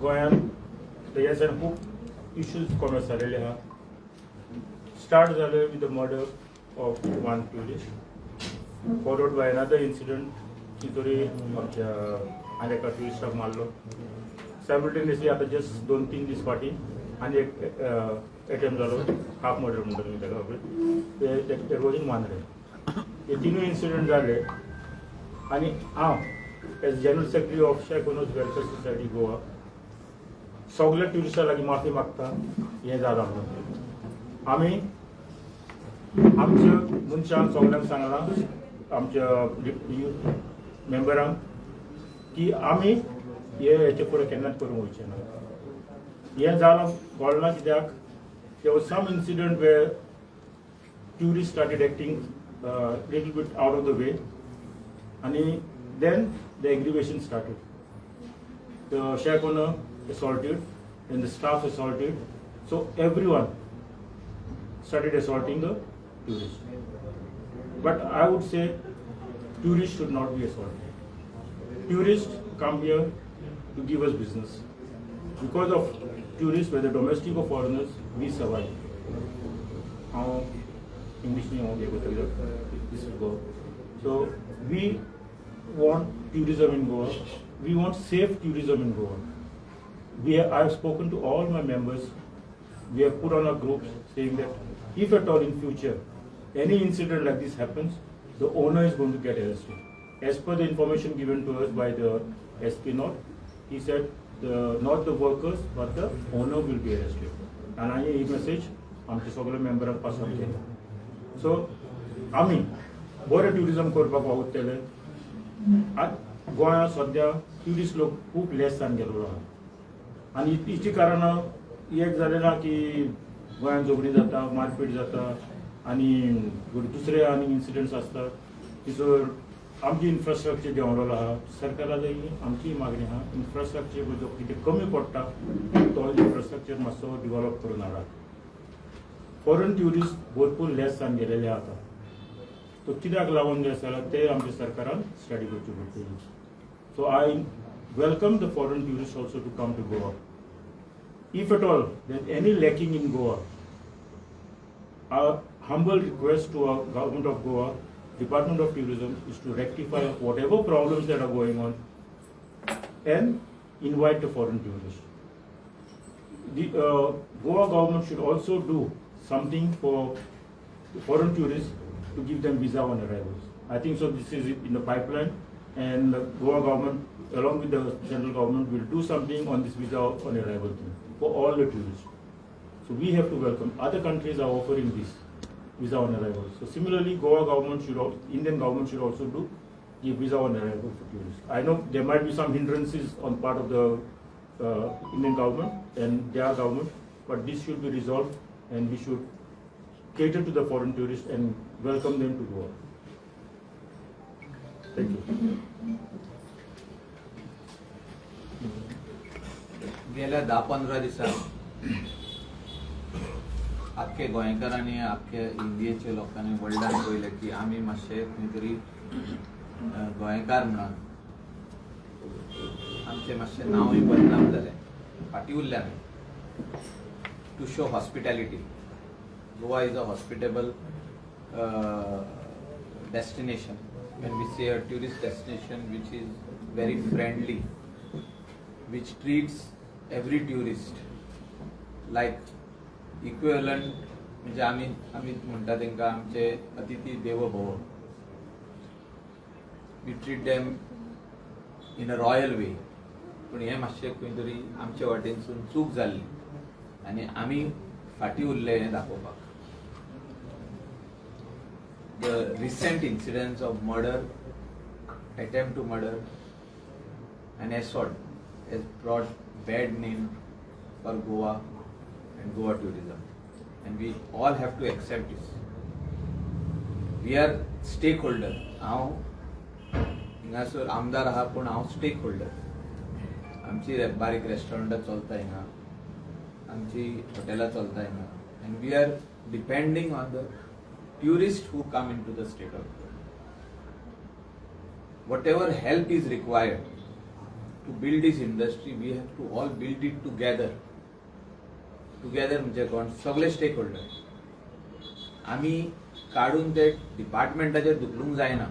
गोंयांत ह्या दिसांनी खूब इश्यूज कॉमर्स जालेले आहा. स्टार्ट जाले with the murder of one tourist, followed by another incident की तरी आमच्या आनी एका ट्युरिस्टाक मारलो. सायमल्टेनियसली आतां जस्ट 2-3 दीस फाटीं आनी एक अटेम्प्ट जालो, हाफ मर्डर म्हणटा तुमी ताका, ते वॉज इन मांद्रे. हे तिनूय इन्सिडंट जाले आनी हांव as general secretary of shack owners welfare society Goa सगळ्या ट्युरिस्टां लागीं माफी मागता हें जालां म्हणून. आमी आमच्या मनशांक सगळ्यांक सांगलां, आमच्या मेंबरांक, की आमी हेचे फुडें केन्नाच करूंक वयचे ना. हें जालां कळना कित्याक there was some incident where tourists started acting little bit out of the way, and then the aggravation started. The shack owner assaulted and the staff assaulted, so everyone started assaulting the tourists. But I would say tourists should not be assaulted. Tourists come here to give us business. Because of tourists, whether domestic or foreigners, we survive. English this will go. So we want tourism in Goa. We want safe tourism in Goa. I have spoken to all my members. We have put on a group saying that if at all in future any incident like this happens, the owner is going to get arrested. As per the information given to us by the SP North, he said not the workers but the owner will be arrested. And I a message आमचे सगळे मेंबरांक pass out केला. So आमी बरें tourism करपाक वावुरतले. गोंयांत सद्या tourist लोक खूब लेस जावन गेल्लो आहा आनी हिची कारणां एक जालें ना की गोंयांत झगडीं जाता, मारपीट जाता आनी दुसरे आनी इन्सिडंट्स आसतात. तितूर आमची इन्फ्रास्ट्रक्चर देंवलेलो आहा. सरकारा लागीं आमची मागणी आहा, इन्फ्रास्ट्रक्चर जो कितें कमी पडटा तो इन्फ्रास्ट्रक्चर मातसो डिवेलप करून हाडात. फॉरेन ट्युरिस्ट भरपूर लेस जावन गेलेले आतां. तो कित्याक लागून जे आसा ते आमच्या सरकारान स्टडी करची पडटली. So I welcome the foreign tourist also to come to Goa. If at all there any lacking in Goa, our humble request to our government of Goa, Department of Tourism, is to rectify whatever problems that are going on and invite the foreign tourists. The Goa government should also do something for foreign tourists to give them visa on arrivals. I think so. This is in the pipeline, and the Goa government, along with the central government, will do something on this visa on arrival thing for all the tourists. So we have to welcome. Other countries are offering this visa on arrival. So similarly, Goa government Indian government should also give visa on arrival for tourists. I know there might be some hindrances on part of the Indian government and their government, but this should be resolved, and we should cater to the foreign tourists and welcome them to Goa. Thank you. गेल्या 10-15 दिसांत आख्खे गोंयकारांनी आख्खे इंडियेच्या लोकांनी वर्ल्डान पळयलें की आमी मातशे खंय तरी गोंयकार म्हणून आमचें मातशें नांवूय बदनाम जालें, फाटीं उरल्या न्ही. To show hospitality. Goa is a hospitable destination. When we say a tourist destination which is very friendly, which treats every tourist like equivalent, म्हणजे आमी म्हणटा तांकां आमचे अतिथी देवो भव. We treat them in a royal way. पूण हें मातशें खंय तरी आमचे वाटेनसून चूक जाल्ली आनी आमी फाटीं उरले हें दाखोवपाक. The recent incidents of murder, attempt to murder and assault has brought bad name for Goa and Goa tourism, and we all have to accept this. We are stakeholder. हांव हिंगासर आमदार आहा पूण हांव stakeholder. आमची बारीक रेस्टॉरंटां चलता हिंगा, आमची हॉटेलां चलता हिंगा, and we are depending on the tourists who come into the state of Goa. Whatever help is required, to build this industry, we have to all build it together. Together म्हणजे कोण सगळे स्टेक होल्डर. आम्ही काढून ते डिपार्टमेंटाचेर धुकलूंक जायना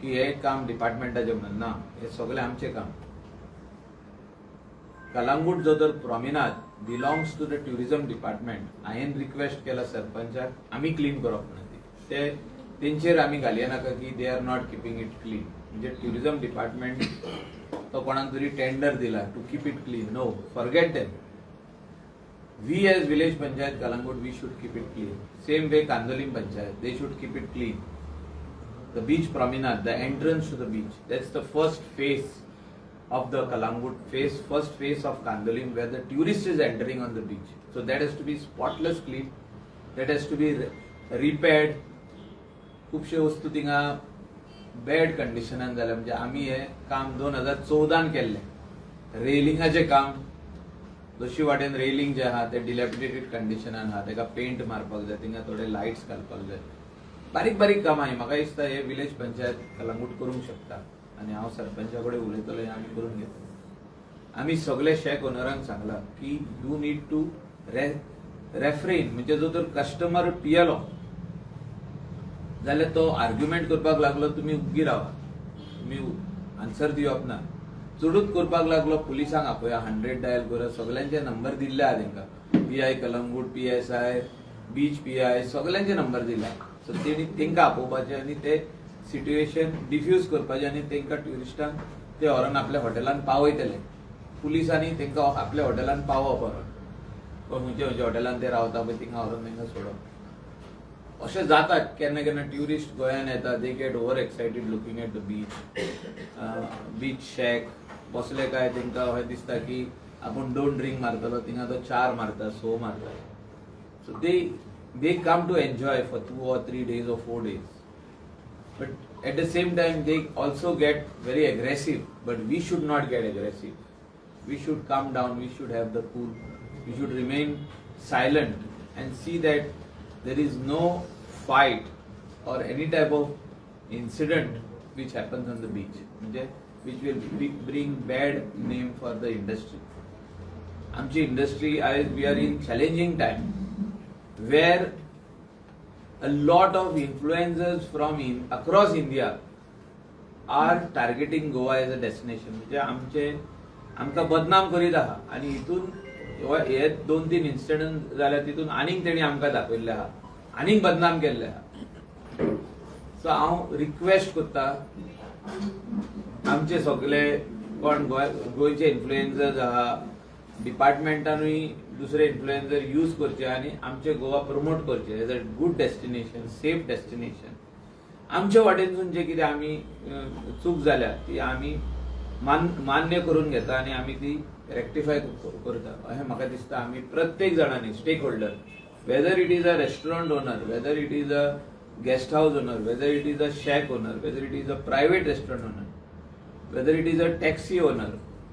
की हे काम डिपार्टमेंटाचें म्हणून ना, हे सगळे आमचे काम. कलांगूट जो तर promenade belongs to the tourism department. हांवें रिक्वेस्ट केला सरपंचाक आमी क्लीन करप म्हणून ते तेंचेर आमी घालया नाका की they are not keeping it clean. म्हणजे ट्युरिझम डिपार्टमेंट तो कोणाक तरी टेंडर दिला to keep it clean. No, forget them. We as village panchayat Kalangut, we should keep it clean. Same way Kandolim panchayat, they should keep it clean. The beach promenade, the entrance to the beach, that's the first phase of the Kalangut phase, first phase of Kandolim where the tourist is entering on the beach. So that has to be spotless clean, that has to be repaired. खूपशे वस्तू थिंगा bad कंडिशनान जाल्या. म्हणजे आमी हे काम 2014 केल्लें. रेलिंगाचें काम जशी वाटेन रेलिंग जे आहा ते डिलॅपिडेटेड कंडिशनान आहा, तेका पेंट मारपाक जाय, थिंगा थोडे लायट्स घालपाक जाय. बारीक बारीक कामां ही म्हाका दिसता हे विलेज पंचायत कलंगूट करूंक शकता. आनी हांव सरपंचा कडेन उलयतलो, हे आमी करून घेतलो. आमी सगळे शेक ओनरांक सांगला की यू नीड टू रेफ्रेन. म्हणजे जो तर कस्टमर पियेलो जाल्यार तो आर्ग्युमेंट करपाक लागलो, तुमी उग्गी रावा, तुमी आन्सर दिवप ना. चडूच करपाक लागलो, पुलिसांक आपया, 100 डायल करत, सगळ्यांचे नंबर दिल्ले आहा तेंका. PI Calangute, PSI, beach PI, सगळ्यांचे नंबर दिला. सो तेंका आपोवपाचे आनी ते सिट्युएशन डिफ्यूज करपाचे आनी तेंका ट्युरिस्टांक ते व्हरून आपल्या हॉटेलांत पावयतले. पुलिसांनी तेंका आपल्या हॉटेलांत पावप व्हरून, खंयच्या हॉटेलांत ते रावता पळय थिंगा व्हरून तेंका सोडप. अशें जाता केन्ना केन्ना. ट्युरिस्ट गोंयांत येता, they get over excited looking at the beach shack. बसले काय तेंका अशें दिसता की आपूण 2 ड्रिंक मारतलो, थिंगा तो 4 मारता, 6 मारता. So they come to enjoy for 2 or 3 days or 4 days. But at the same time they also get very aggressive. But we should not get aggressive. We should calm down, we should have the cool, we should remain silent and see that there is no fight or any type of incident which happens on the beach. Which will bring bad name for the industry. Amchi industry, we are in challenging time where a lot of influencers from across India are targeting Goa as a destination. म्हणजे आमका बदनाम करीत आहा आनी हितून हे 2-3 incident जाल्यार तितून आनीक तेणी आमकां दाखयल्ले आहा, आनीक बदनाम केल्ले आहा. सो हांव रिक्वेस्ट करता आमचे सगळे कोण गोंयचे इन्फ्लुएन्सर्स आहा, डिपार्टमेंटानूय दुसरे इन्फ्लुएन्सर यूज करचे आनी आमचे गोवा प्रमोट करचे as a good destination, safe destination. आमच्या वाटेनसून जे कितें आमी चूक जाल्या ती आमी मान्य करून घेता आनी आमी ती रेक्टिफाय करता अशें म्हाका दिसता. आमी प्रत्येक जाणांनी stake holder, whether it is a restaurant owner, whether it is a guest house owner, whether it is a shack owner, whether it is a private restaurant owner, whether it is a taxi owner,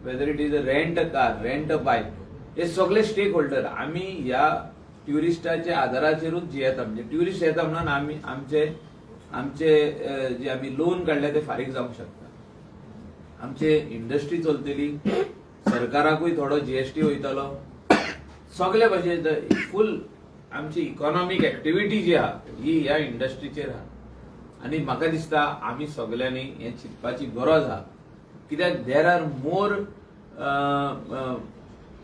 whether it is a rent a car, rent a bike, हे सगळे stake holder आम्ही या ट्युरिस्टाच्या आधाराचेरूच जियेता. म्हणजे tourist येता म्हणून आम्ही आमचे जे आम्ही लोन काढले ते फारीक जावंक शकता. आमचे इंडस्ट्री चलतली, सरकाराकूय थोडो GST वयतलो, सगळे भाशेन फुल आमची इकॉनॉमिक एक्टिविटी जी आहा ही ह्या इंडस्ट्रीचेर आहा. आनी म्हाका दिसता आमी सगळ्यांनी हे चिंतपाची गरज आहा. कित्याक there are more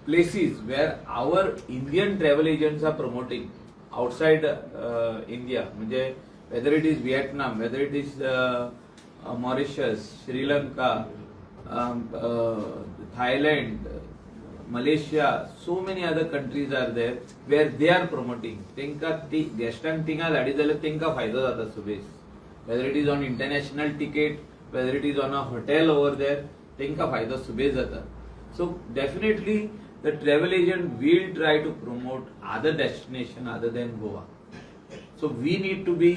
places where our Indian travel agents are promoting outside India. म्हणजे whether it is Vietnam, whether it is Mauritius, Sri Lanka, Thailand, Malaysia, so many other countries are there where they are promoting. तेंका ती गेस्टांक थिंगा धाडी जाल्यार तेंका फायदो जाता सुबेज. Whether it is on international ticket, whether it is on a hotel over there, तेंका फायदो सुबेज जाता. So definitely the travel agent will try to promote other destination other than Goa. So we need to be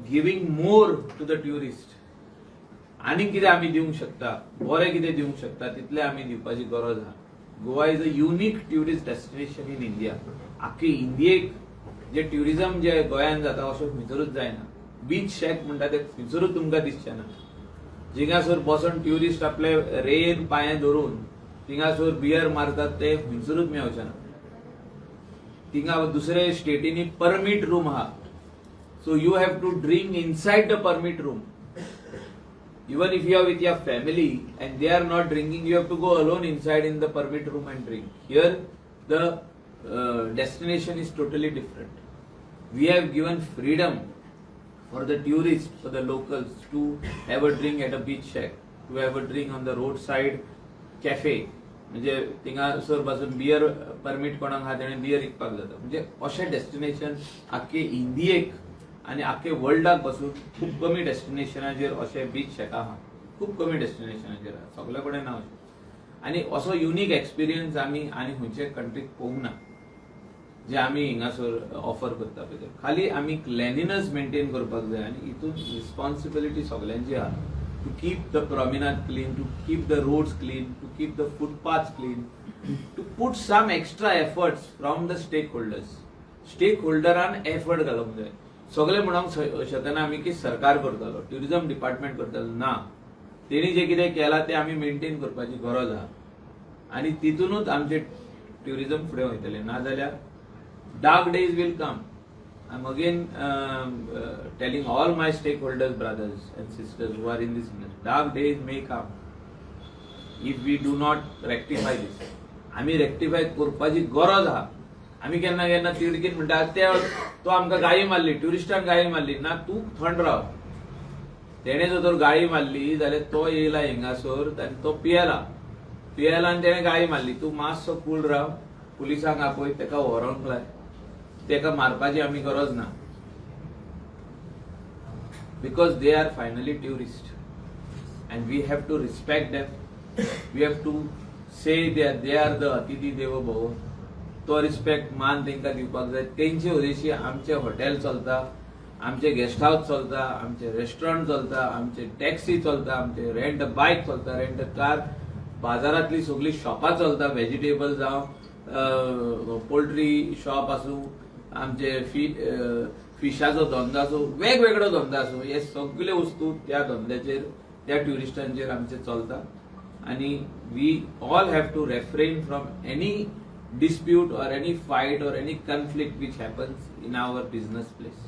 giving more to the tourist. आनी कितें आमी दिवंक शकता, बरें कितें दिवंक शकता तितलें आमी दिवपाची गरज आहा. Goa is a unique tourist destination in India. आख्खी इंडियेक जे ट्युरिझम जे गोंयांत जाता अशें खंयसरूच जायना. बीच शॅक म्हणटा ते खंयसरूच तुमकां दिसचें ना. जिंगासोर बसून ट्युरिस्ट आपले रेन पांये धरून थिंगासोर बियर मारतात ते खंयसरूच मेळचे ना. थिंगा दुसरे स्टेटीनी परमीट रूम आहा, so you have to drink inside the permit room. Even if you are with your family and they are not drinking, you have to go alone inside in the permit room and drink. Here, the destination is totally different. We have given freedom for the tourists, for the locals to have a drink at a beach shack, to have a drink on the roadside cafe. म्हणजे थिंगासर बसून beer permit कोणाक आहा तेणे beer विकपाक जाता. म्हणजे अशें destination आख्खे इंडियेक आणि आख्खे वर्ल्डाक पासून खूप कमी डेस्टिनेशनाचेर अशे बीच शॅक आहा, खूप कमी डेस्टिनेशनाचेर आहा, सगळे कडेन ना अशें. आणि असो युनीक एक्सपिरियन्स आमी आनी खंयचे कंट्रीक पळोवंक ना जे आमी हिंगासर ऑफर करता पळय. खाली आमी क्लेनिनस मेंटेन करपाक जाय आनी हितून रिस्पॉन्सिबिलिटी सगळ्यांची आहा. To keep the promenade clean, to keep the roads clean, to keep the footpaths clean, to put some extra efforts from the stakeholders. स्टेक होल्डरान एफर्ट घालूंक जाय. सगळे म्हणूंक शकना आमी की सरकार करतलो, ट्युरिझम डिपार्टमेंट करतलो. ना, तेणी जे कितें केलां ते आमी मेंटेन करपाची गरज आहा आनी तितूनच आमचे ट्युरिझम फुडें वयतलें. नाजाल्यार dark days will come. I am again telling all my stakeholders, brothers and sisters who are in this industry, dark days may come if we do not rectify this. आमी rectify करपाची गरज आहा. आमी केन्ना केन्ना तिडकीन म्हणटा तो आमकां गाळी मारली, ट्युरिस्टान गाळी मारली. ना, तूं थंड राव. तेणे जर तर गाळी मारली जाल्यार तो येयला हिंगासर आनी तो पियेला आनी तेणे गाळी मारली. तूं मातसो कूल राव, पुलिसांक आपय, तेका व्हरोंक लाय. तेका मारपाची आमी गरज ना, because they are finally tourist and we have to respect them. We have to say they are the अतिथी देवो भव. तो रिस्पेक्ट मान तांकां दिवपाक जाय. तेंचे वरवीं आमचे हॉटेल चलता, आमचे गेस्ट हाऊस चलता, आमचे रेस्टॉरंट चलता, आमचे टॅक्सी चलता, आमचे रेंट अ बायक चलता, रेंट अ कार, बाजारांतली सगळी शॉपां चलता, व्हेजिटेबल जावं, पोल्ट्री शॉप आसूं, आमचे फिशाचो धंदो आसूं, वेगवेगळो धंदो आसूं, हे सगळे वस्तू त्या धंद्याचेर, त्या ट्युरिस्टांचेर आमचे चलता. आनी we all have to refrain from any dispute or any fight or any conflict which happens in our business place.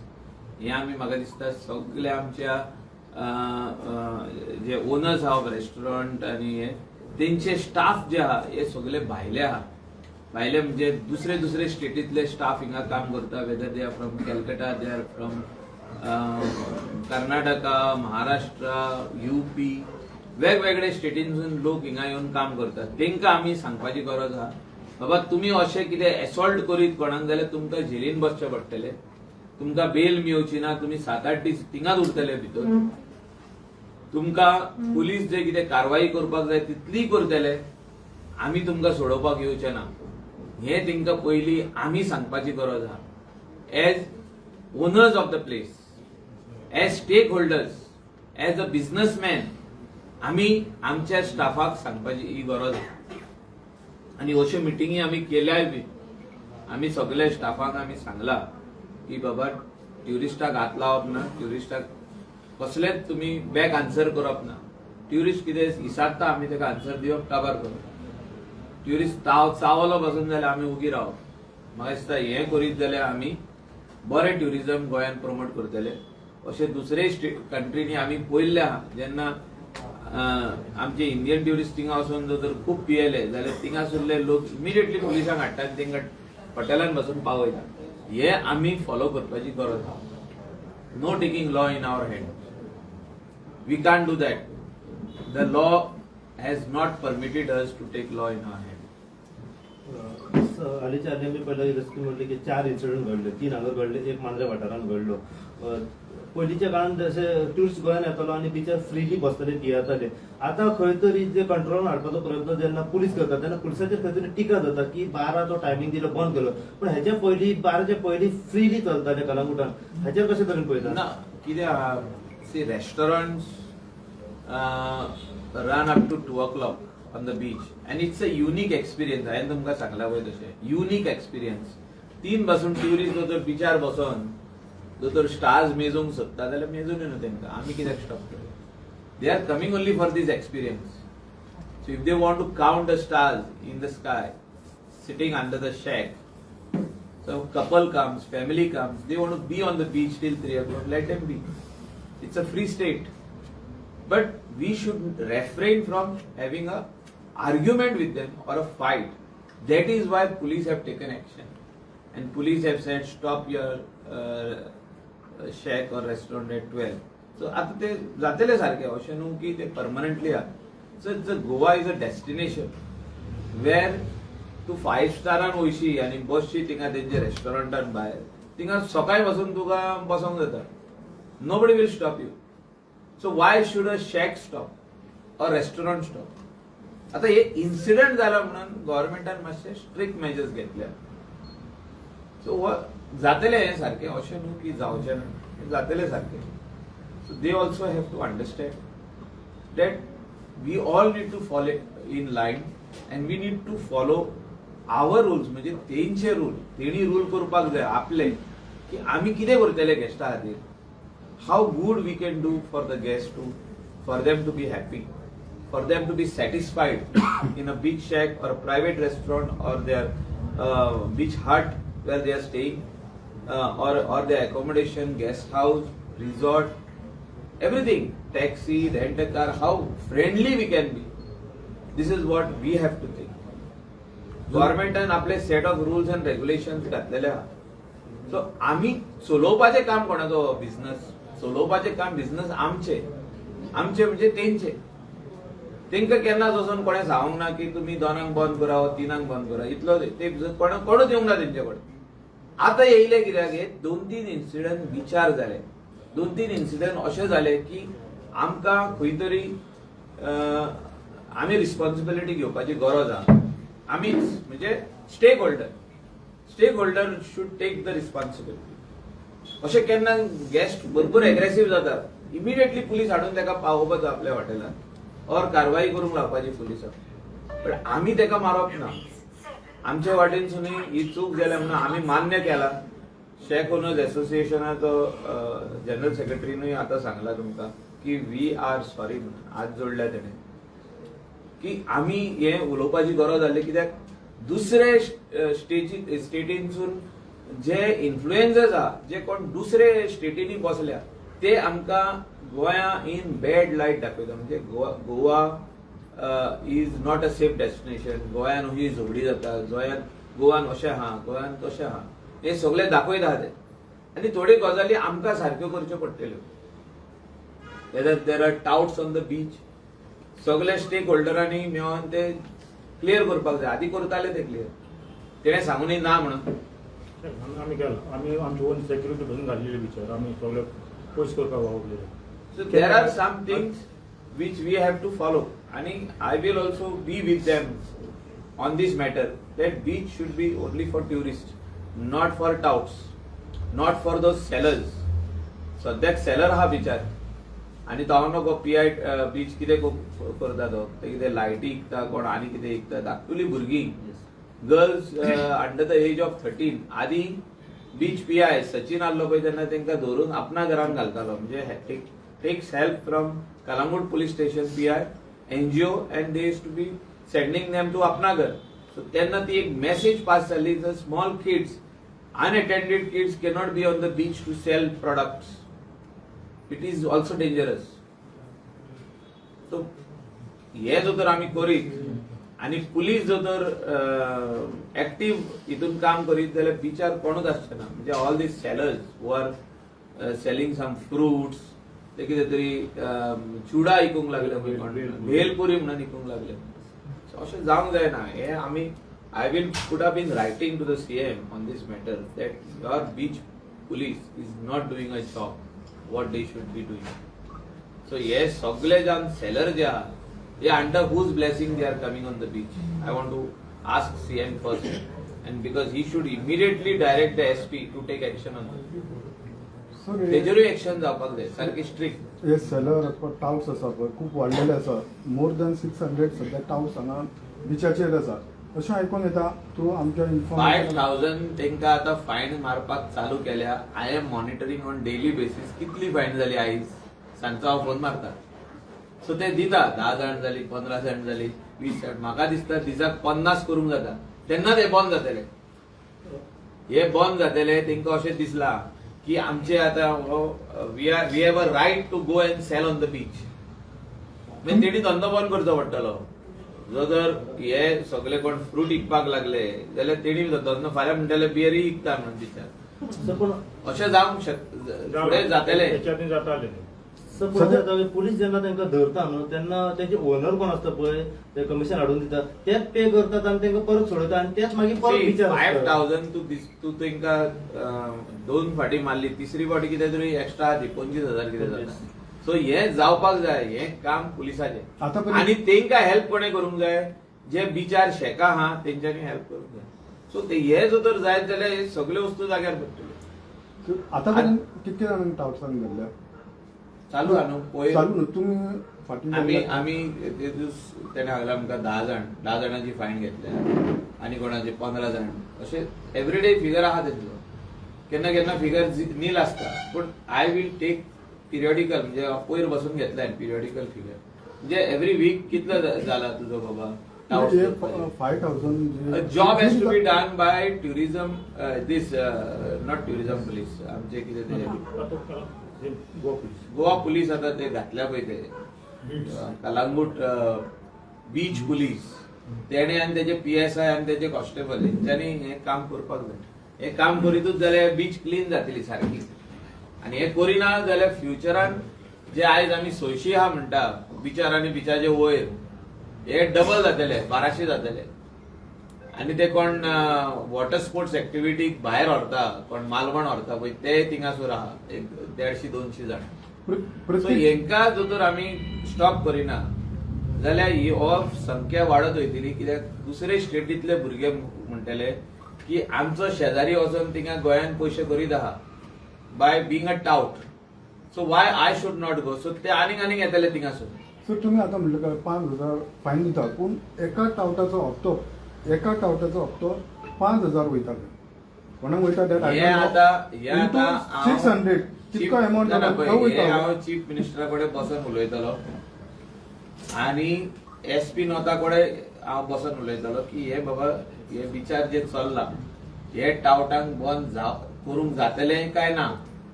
हे आमी म्हाका दिसता सगळे आमच्या जे ओनर्स आहा रेस्टॉरंट आनी हे तेंचे स्टाफ जे आहा हे सगळे भायले आहा. भायले म्हणजे दुसरे दुसरे स्टेटीतले स्टाफ हिंगा काम करता, whether they are from Calcutta, they are from Karnataka, Maharashtra, UP, वेगवेगळे स्टेटींसून लोक हिंगा येवन काम करतात. तेंकां आमी सांगपाची गरज आहा, बाबा तुम्ही अशें कितें एसॉल्ट करीत कोणाक जाल्यार तुमकां जेलीन बसचें पडटलें, तुमकां बेल मेळची ना, तुमी 7-8 दीस थिंगाच उरतले भितर. तुमकां पुलीस जे कितें कारवाई करपाक जाय तितली करतले, आमी तुमकां सोडोवपाक येवचे ना. हे तांकां पयलीं आमी सांगपाची गरज आहा. As owners of the place, as stake holders, as a businessman आमी आमच्या स्टाफाक सांगपाची ही गरज आहा. आणि अश्यो मिटिंगी आमी केल्याय बी. आमी सगळ्या स्टाफाक आमी सांगला की बाबा ट्युरिस्टाक हात लावप ना, ट्युरिस्टाक कसलेच तुमी बॅक आन्सर करप ना. ट्युरिस्ट कितें इसादता आमी ताका आन्सर दिवप काबार करप. ट्युरिस्ट चावलो बसून जाल्यार आमी उगी रावप. म्हाका दिसता हें करीत जाल्यार आमी बरें ट्युरिझम गोंयांत प्रमोट करतले. अशें दुसरे कंट्रीनी आमी पळयल्लें आहा, जेन्ना आमचे इंडियन ट्युरिस्ट थिंगा वचून जर खूप पियेले जाल्यार थिंगासरले लोक इमिडिएटली पुलिसांक हाडटा आनी तांकां हॉटेलांत बसून पावयता. हे आमी फॉलो करपाची गरज आहा. No taking law in our hand. We can't do that. The law has not permitted us to take law in our hand. हालींच्या हालीं आमी पळयलें रेस्क्यू म्हणले की 4 इन्सिडंट घडले, 3 हांगा घडले, 1 मांद्रे वाठारांत घडलो. पयलींच्या काळांत जशें ट्युरिस्ट गोंयांत येतालो आनी बिचार फ्रीली बसताले, तियेताले. आतां खंय तरी जे कंट्रोलान हाडपाचो प्रयत्न जेन्ना पुलीस करता तेन्ना पुलिसाचेर खंय तरी टिका जाता की 12 जो टायमींग दिलो बंद केलो. पण हेच्या पयलीं 12च्या पयलीं फ्रीली चलताले कलांगुटान. हेचेर कशें तरेन पळयता? ना, कितें आहा, see restaurants run up to 2 o'clock on the beach and it's a unique experience. हांवें तुमकां सांगला पळय तशें युनीक एक्सपिरियन्स. 3 पासून ट्युरिस्ट जर बिचार बसून जर स्टार्स मेजूंक सोदता जाल्यार मेजून न्हू तेंकां. आमी कित्याक स्टॉप करया? They are coming only for this experience. So if they want to count the stars in the sky, sitting under the shack, so couple comes, family comes, they want to be on the beach till 3 o'clock, let them be. It's a free state. But we should refrain from having a argument with them or a fight. That is why police have taken action. And police have said stop your shack or restaurant at 12. So आता ते जातले सारखे अशें न्हू की ते permanently आहा. So Goa is a destination where तू 5 स्टारान वयशी आनी बसशी थिंगा तेंचे रेस्टॉरंटान भायर थिंगा सकाळी वचून तुका बसोंक जाता. Nobody will stop you. So why should a shack stop or restaurant stop? आता हे इन्सिडेंट जाला म्हणून गव्हर्नमेंटान मातशे स्ट्रिक्ट मेजर्स घेतल्या. सो जातले हे सारखे अशें न्हू की जावचें ना, जातले सारखे. So they also have to understand that we all need to follow in line and we need to follow our rules. म्हणजे तेंचे रूल तेणी रूल करपाक जाय आपले की आमी कितें करतले गेस्टा खातीर. How good we can do for the guests for them to be happy, for them to be satisfied in a beach shack or a private restaurant or their beach hut where they are staying, or their accommodation, guest house, resort, everything, taxi, rent a car, how friendly we can be. This is what we have to think. Government आपले set of rules and regulations घातलेले आहा. So आम्ही चलोवपाचें काम कोणाचो business, चलोवपाचें काम business आमचे म्हणजे तेंचे. तेंका केन्नाच वचून कोणें सांगूंक ना की तुमी 2 बंद करा वा 3 बंद करा. इतलो ते कोणूच येवंक ना तेंचे कडेन. आतां येयले कित्याक 2-3 इन्सिडंट विचार जाले. 2-3 इन्सिडंट अशें जाले की आमकां खंय तरी आमी रिस्पॉन्सिबिलिटी घेवपाची गरज आहा. आमीच म्हणजे stake holder should take the responsibility. अशें केन्ना गेस्ट भरपूर एग्रेसिव्ह जातात, इमिडिएटली पुलीस हाडून ताका पावोवपाचो आपल्या हॉटेलात और कारवाई करूंक लावपाची पुलिसाक. पण आमी ताका मारप ना. आमच्या वाटेनसूनय ही चूक जाल्या म्हणून आमी मान्य केला. शेक ओनर्स एसोसिएशनाचो जनरल सेक्रेटरीनूय आतां सांगला तुमकां की वी आर सॉरी म्हणून हात जोडल्या तेणें की आमी हे उलोवपाची गरज जाली. कित्याक दुसरे स्टेटींसून जे इन्फ्लुएन्सर्स आहा, जे कोण दुसरे स्टेटींनी बसल्या, ते आमकां गोंया इन बॅड लायट दाखयता. म्हणजे Goa is not a safe destination. गोंयान अशी झगडी जाता, गोवान अशें आहा, गोंयान तशें आहा, हे सगळे दाखयता ते. आनी थोड्यो गजाली आमकां सारक्यो करच्यो पडटल्यो. There are touts on the beach. सगळ्या स्टेक होल्डरांनी मेळोन ते क्लियर करपाक जाय. आधी करताले ते क्लियर, तेणें सांगूनय ना म्हणून. आमी केला, आमी आमची ओन सेक्युरिटी धरून घाल्लेली विचार आमी सगळे पयस करपाक वावरलेले. So there are some things which we have to follow, and I will also be with them on this matter that beach should be only for tourists, not for touts, not for those sellers. सद्याक seller हा विचार आनी तो नको PI beach कितें करता तो कितें लायटी इकता, कोण आनी कितें इकता. धाकटुली भुरगीं girls under the age of 13 आदी बीच पीआय सचिन आसलो पळय तेन्ना तांकां धरून आपणा घरान घालतालो. म्हणजे takes help from Calangute police station PI NGO and they used to be sending them to आपणा घर. सो तेन्ना ती एक मेसेज पास जाली. The small kids, unattended kids cannot be on the beach to sell products. It is also dangerous. So हे जो तर आमी करीत आनी पुलीस जो तर ऍक्टिव्ह हितून काम करीत जाल्यार बिचार कोणूच आसचे ना. म्हणजे all these sellers who are selling some fruits, ते कितें तरी चुडा विकूंक लागले, भेलपुरी म्हणून विकूंक लागले. अशें जावंक जायना. हे आमी I will put up in writing to the CM on this matter that your beach police is not doing a job what they should be doing. So yes, सगळे जाण seller जे आहा, they under whose blessing they are coming on the beach. I want to ask CM first, and because he should immediately direct the SP to take action on it. तेजेरूय action जावपाक जाय सारकी strict. हे seller touts आसा पळय खूब वाडलेले आसा. More than 600 सध्या टाउट्स हांगा बिचाचेर आसा अशें आयकून येता. तूं आमच्या 5000 तांकां आतां फायन मारपाक चालू केल्या. I am monitoring on daily basis कितली फायन जाली आयज. सांजचो हांव फोन मारता सो ते दिता 10 जाण जाली 15 जाण जाली 20 जाण म्हाका दिसता दिसाक 50 करूंक जाता तेन्नाच हे बंद जातले हे बंद जातले तांकां अशें दिसला की आमचे आतां we have a right to go and sell on the beach म्हणजे तेणी धंदो बंद करचो पडटलो जो जर हे सगळे कोण फ्रूट विकपाक लागले जाल्यार तेणी धंदो फाल्यां म्हणटले बियरी विकता म्हणून बिचार सर पण अशें जावंक फुडें जातले त्याच्यानी जाताले सर पण ते आता पुलीस जेन्ना तांकां धरता न्हू तेन्ना तेंचे ओनर कोण आसता पळय ते कमिशन हाडून दिता तेच पे करतात आणि तांकां परत सोडयता आणि तेच मागीर परत विचार 5000 तू तांकां 2 फाटी मारली तिसरी फाटी कितें तरी एक्स्ट्रा 25,000 कितें जाता सो हे जावपाक जाय हे काम पुलिसाचें आतापर्यंत- आनी तांकां हेल्प कोणें करूंक जाय जे बिचार शेका आहा तेंच्यांनी हेल्प करूंक जाय सो ते हे जर तर जायत जाल्यार हे सगळ्यो वस्तू जाग्यार पडटल्यो आतापर्यंत कितके जाणांक टावट्सान घडल्या चालू आहा न्हू पयर चालू न्हू तुमी फाटी आमी ते दीस तेणे हागला आमकां 10 जाणांची फायन घेतल्या आनी कोणाचे 15 जाण अशें एवरीडे फिगर आहा तेंचो केन्ना केन्ना फिगर नील आसता पूण आय वील टेक पिरियडिकल म्हणजे पयर बसून घेतला पिरियडिकल फिगर म्हणजे एवरी वीक कितलो जाला तुजो बाबा 5,000 job has to be done by tourism this not tourism police आमचे कितें ते गोवा पुलीस आता ते घातल्या पळय ते कलांगूट बीच पुलीस तेणे आनी तेजे PSI आनी तेजे कॉन्स्टेबल हेंच्यांनी हें काम करपाक जाय हें काम करीतूच जाल्यार बीच क्लीन जातली सारकी आनी हें करिना जाल्यार फ्युचरान जे आयज आमी 600 आहा म्हणटा बिचार आनी बिचाचे वयर हे डबल जातले 1200 जातले आनी ते कोण वॉटर स्पोर्ट्स एक्टिविटीक भायर व्हरता कोण मालवण व्हरता पळय ते थिंगासोर आहा 150-200 जाण सो हेंकां जर तर आमी स्टॉप करिना जाल्यार ही हो संख्या वाडत वयतली कित्याक दुसरे स्टेटींतले भुरगे म्हणटले की आमचो शेजारी वचून थिंगा गोंयांत पयशे करीत आहा by being a taut so Y I should not go so ते आनीक येतले थिंगासून सो तुम्ही आता म्हटलं काय 5,000 फायन दिता पूण एका टावटाचो हप्तो 5,000 वयताले कोणाक वयता हे आता 600 कितको अमाउंट हांव चीफ मिनिस्टरा कडेन बसून उलयतलो आनी SP नोता कडेन हांव बसून उलयतलो की हे बाबा हे बिचार जे चल्ला हे टावटांक बंद करूंक जातले काय ना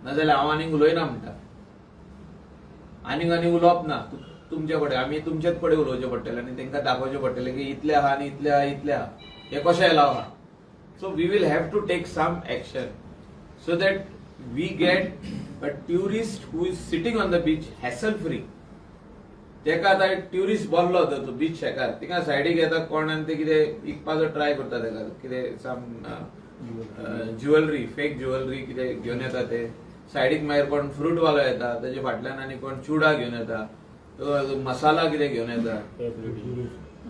नाजाल्यार हांव आनीक उलयना म्हणटा आनीक उलोवप ना तुमचे कडेन आमी तुमचेच कडेन उलोवचें पडटलें आनी तांकां दाखोवचें पडटलें की इतले आहा आनी इतले आहा हे कशें एलाव आहा so we will have to take some action so that we get a tourist who is sitting on the beach hassle free तेका आतां एक ट्युरिस्ट बोल्लो तो बीच शेकार तिका सायडीक येता कोण आनी ते कितें विकपाचो ट्राय करता तेका कितें सम ज्युवेलरी फेक ज्युवेलरी कितें घेवन येता ते सायडीक मागीर कोण फ्रूट वालो येता तेजे फाटल्यान आनी कोण चुडा घेवन येता मसाला कितें घेवन येता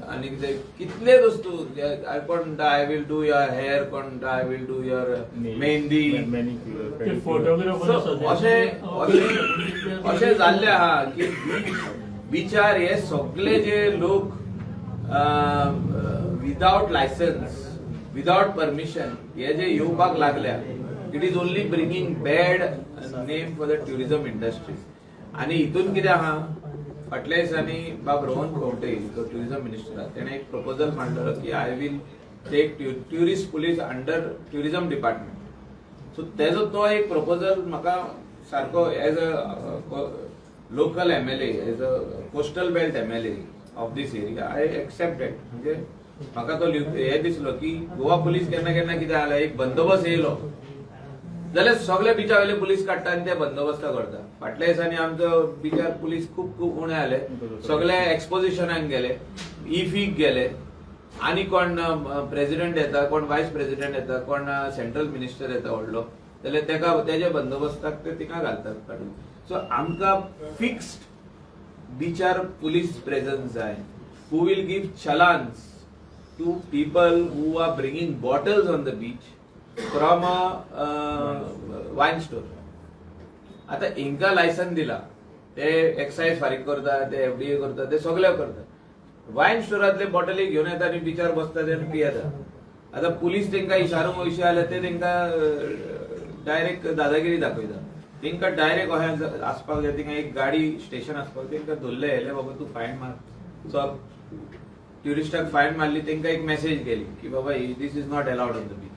आनी कितें कितले वस्तू कोण म्हणटा I will do your hair कोण म्हणटा I will do your mehndi अशें जाल्लें आहा की बिचार हे सगळे जे लोक विदाउट लायसन्स विदाउट परमिशन हे जे येवपाक लागल्या it is only bringing bad name for the tourism industry आनी हितून कितें आहा फाटल्या दिसांनी बाब रोहन खंवटे जो ट्युरिझम मिनिस्टर तेणे एक प्रपोजल मांडलो की I will take tourist police under tourism department so तेजो तो एक प्रपोजल म्हाका सारको as a local MLA as a coastal belt MLA of this area I accepted म्हणजे म्हाका तो हे दिसलो की गोवा पुलीस केन्ना केन्ना कितें जालें एक बंदोबस्त येयलो जाल्यार सगळे बिचा वयले पुलीस काडटा आनी ते बंदोबस्त करता फाटल्या दिसांनी आमचो बिचार पुलीस खूब उणे जाले सगळे एक्सपोजिशनाक गेले इफीक गेले आनी कोण प्रेसिडेंट येता कोण वायस प्रेसिडेंट येता कोण सेंट्रल मिनिस्टर येता व्हडलो जाल्यार तेका तेजे बंदोबस्ताक ते तिका घालतात काडून सो आमकां फिक्स्ड बिचार पुलीस प्रेझन्स जाय who will give challans to people who are bringing bottles on the beach from a wine store आता हिंका लायसन दिला ते एक्सायज फारीक करता ते FDA करता ते सगळे करता वायन स्टोरातले बॉटली घेवन येता आनी बिचार बसता आनी पियेता आता पुलीस तांकां इशारो वयशे जाल्यार ते तांकां डायरेक्ट दादागिरी दाखयता तेंका डायरेक्ट अशें आसपाक जाय, थिंगा एक गाडी स्टेशन आसपाक, तेंका धरले येले बाबा तू फायन मार. सो ट्युरिस्टाक फायन मारली, तेंका एक मेसेज गेली की बाबा this is not allowed on the beach.